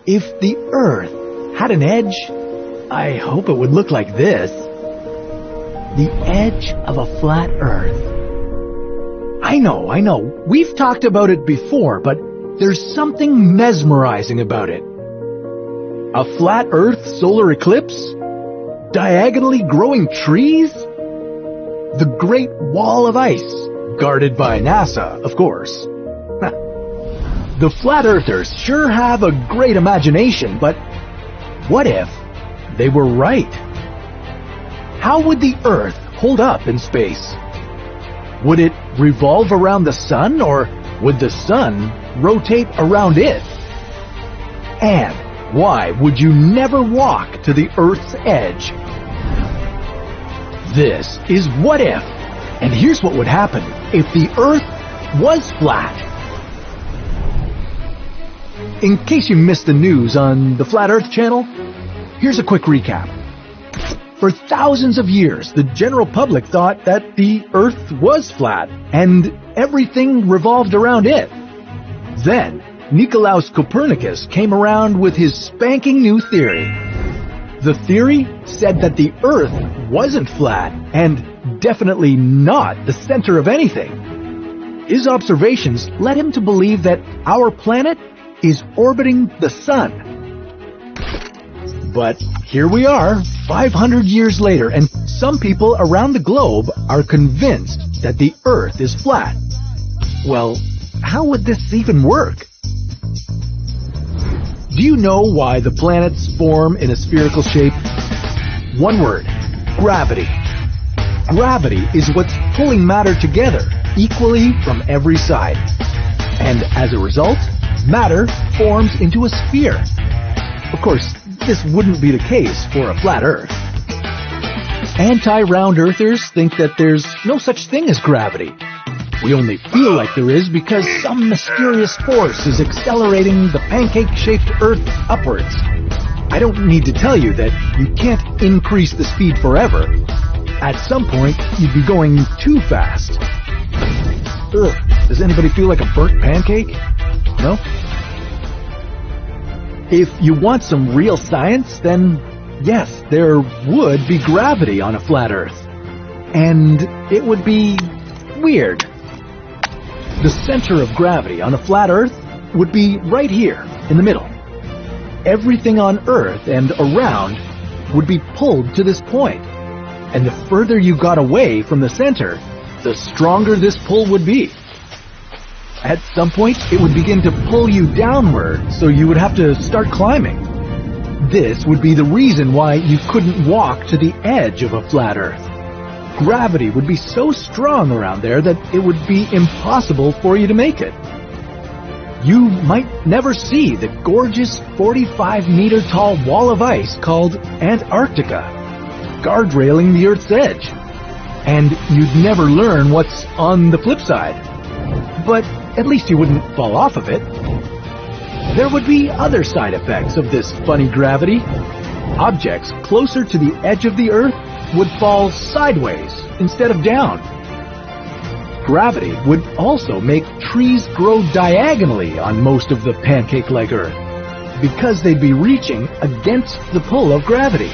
If the Earth had an edge, I hope it would look like this. The edge of a flat Earth. I know. We've talked about it before, but there's something mesmerizing about it. A flat Earth solar eclipse? Diagonally growing trees? The Great Wall of Ice, guarded by NASA, of course. The flat earthers sure have a great imagination, but what if they were right? How would the Earth hold up in space? Would it revolve around the sun, or would the sun rotate around it? And why would you never walk to the Earth's edge? This is What If, and here's what would happen if the Earth was flat. In case you missed the news on the Flat Earth channel, here's a quick recap. For thousands of years, the general public thought that the Earth was flat and everything revolved around it. Then, Nicolaus Copernicus came around with his spanking new theory. The theory said that the Earth wasn't flat and definitely not the center of anything. His observations led him to believe that our planet is orbiting the sun. But here we are, 500 years later, and some people around the globe are convinced that the Earth is flat. Well, how would this even work? Do you know why the planets form in a spherical shape? One word: gravity. Gravity is what's pulling matter together equally from every side. And as a result, matter forms into a sphere. Of course, this wouldn't be the case for a flat Earth. Anti-round earthers think that there's no such thing as gravity. We only feel like there is because some mysterious force is accelerating the pancake-shaped Earth upwards. I don't need to tell you that you can't increase the speed forever. At some point, you'd be going too fast. Ugh, does anybody feel like a burnt pancake? No? If you want some real science, then yes, there would be gravity on a flat Earth. And it would be weird. The center of gravity on a flat Earth would be right here, in the middle. Everything on Earth and around would be pulled to this point. And the further you got away from the center, the stronger this pull would be. At some point, it would begin to pull you downward, so you would have to start climbing. This would be the reason why you couldn't walk to the edge of a flat Earth. Gravity would be so strong around there that it would be impossible for you to make it. You might never see the gorgeous 45-meter-tall wall of ice called Antarctica, guardrailing the Earth's edge. And you'd never learn what's on the flip side. But at least you wouldn't fall off of it. There would be other side effects of this funny gravity. Objects closer to the edge of the Earth would fall sideways instead of down. Gravity would also make trees grow diagonally on most of the pancake-like Earth, because they'd be reaching against the pull of gravity.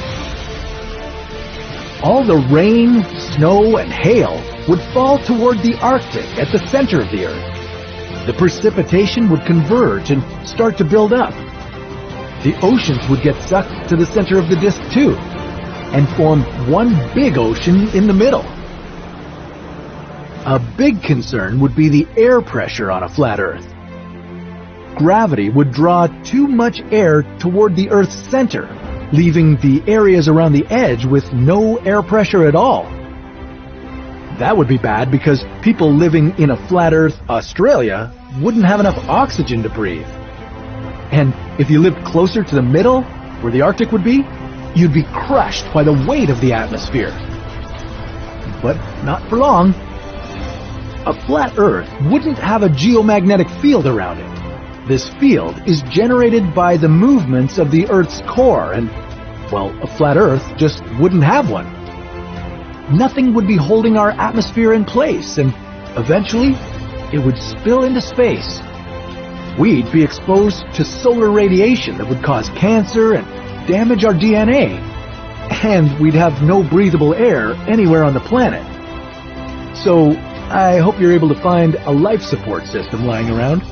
All the rain, snow, and hail would fall toward the Arctic at the center of the Earth. The precipitation would converge and start to build up. The oceans would get sucked to the center of the disk too, and form one big ocean in the middle. A big concern would be the air pressure on a flat Earth. Gravity would draw too much air toward the Earth's center, leaving the areas around the edge with no air pressure at all. That would be bad because people living in a flat Earth Australia wouldn't have enough oxygen to breathe. And if you lived closer to the middle, where the Arctic would be, you'd be crushed by the weight of the atmosphere. But not for long. A flat Earth wouldn't have a geomagnetic field around it. This field is generated by the movements of the Earth's core, and, well, a flat Earth just wouldn't have one. Nothing would be holding our atmosphere in place, and eventually it would spill into space. we'd be exposed to solar radiation that would cause cancer and damage our DNA. And we'd have no breathable air anywhere on the planet. So, I hope you're able to find a life support system lying around.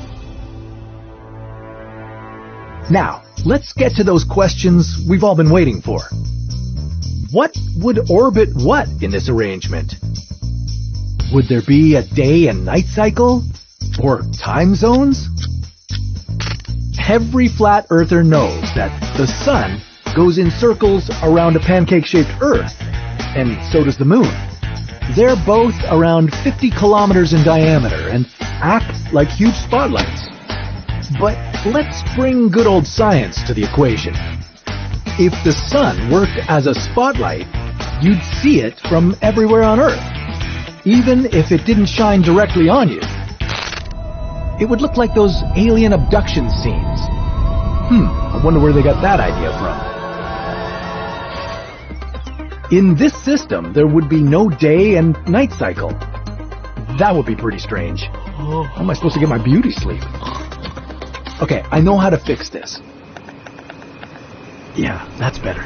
Now, let's get to those questions we've all been waiting for. What would orbit what in this arrangement? Would there be a day and night cycle? Or time zones? Every flat earther knows that the sun goes in circles around a pancake-shaped Earth, and so does the moon. They're both around 50 kilometers in diameter and act like huge spotlights. But let's bring good old science to the equation. If the sun worked as a spotlight, you'd see it from everywhere on Earth, even if it didn't shine directly on you. It would look like those alien abduction scenes. I wonder where they got that idea from. In this system, there would be no day and night cycle. That would be pretty strange. How am I supposed to get my beauty sleep? Okay, I know how to fix this. Yeah, that's better.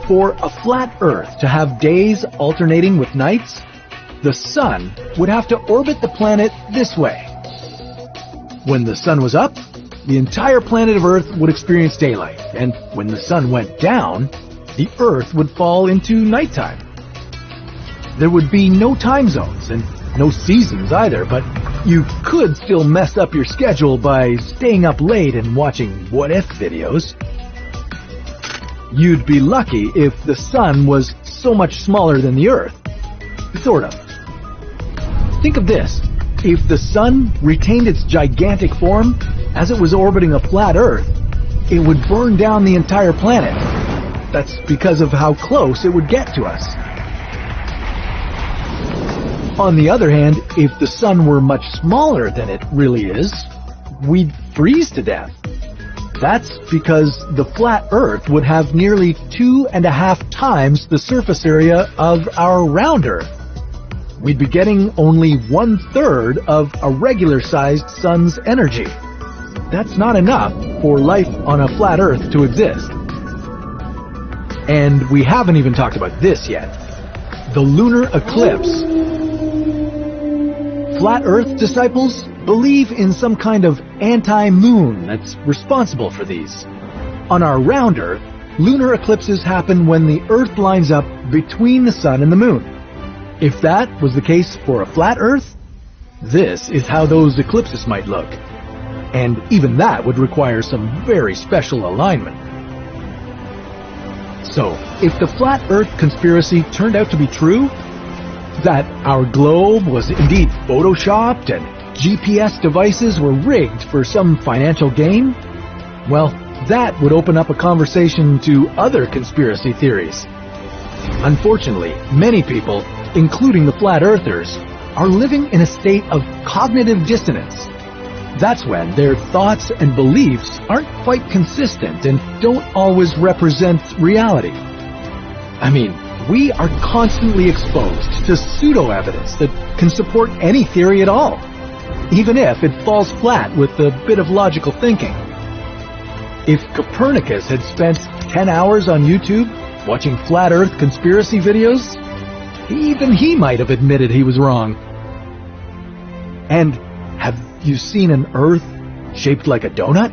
For a flat Earth to have days alternating with nights, the sun would have to orbit the planet this way. When the sun was up, the entire planet of Earth would experience daylight, and when the sun went down, the Earth would fall into nighttime. There would be no time zones and no seasons either, but you could still mess up your schedule by staying up late and watching what-if videos. You'd be lucky if the sun was so much smaller than the Earth. Sort of. Think of this. If the sun retained its gigantic form as it was orbiting a flat Earth, it would burn down the entire planet. That's because of how close it would get to us. On the other hand, if the sun were much smaller than it really is, we'd freeze to death. That's because the flat Earth would have nearly 2.5 times the surface area of our round Earth. We'd be getting only 1/3 of a regular-sized sun's energy. That's not enough for life on a flat Earth to exist. And we haven't even talked about this yet. The lunar eclipse. Flat Earth disciples believe in some kind of anti-moon that's responsible for these. On our round Earth, lunar eclipses happen when the Earth lines up between the sun and the moon. If that was the case for a flat Earth, this is how those eclipses might look. And even that would require some very special alignment. So, if the flat Earth conspiracy turned out to be true, that our globe was indeed photoshopped and GPS devices were rigged for some financial gain, well, that would open up a conversation to other conspiracy theories. Unfortunately, many people, including the flat earthers, are living in a state of cognitive dissonance. That's when their thoughts and beliefs aren't quite consistent and don't always represent reality. I mean, we are constantly exposed to pseudo-evidence that can support any theory at all, even if it falls flat with a bit of logical thinking. If Copernicus had spent 10 hours on YouTube watching flat Earth conspiracy videos, even he might have admitted he was wrong. And have you seen an Earth shaped like a donut?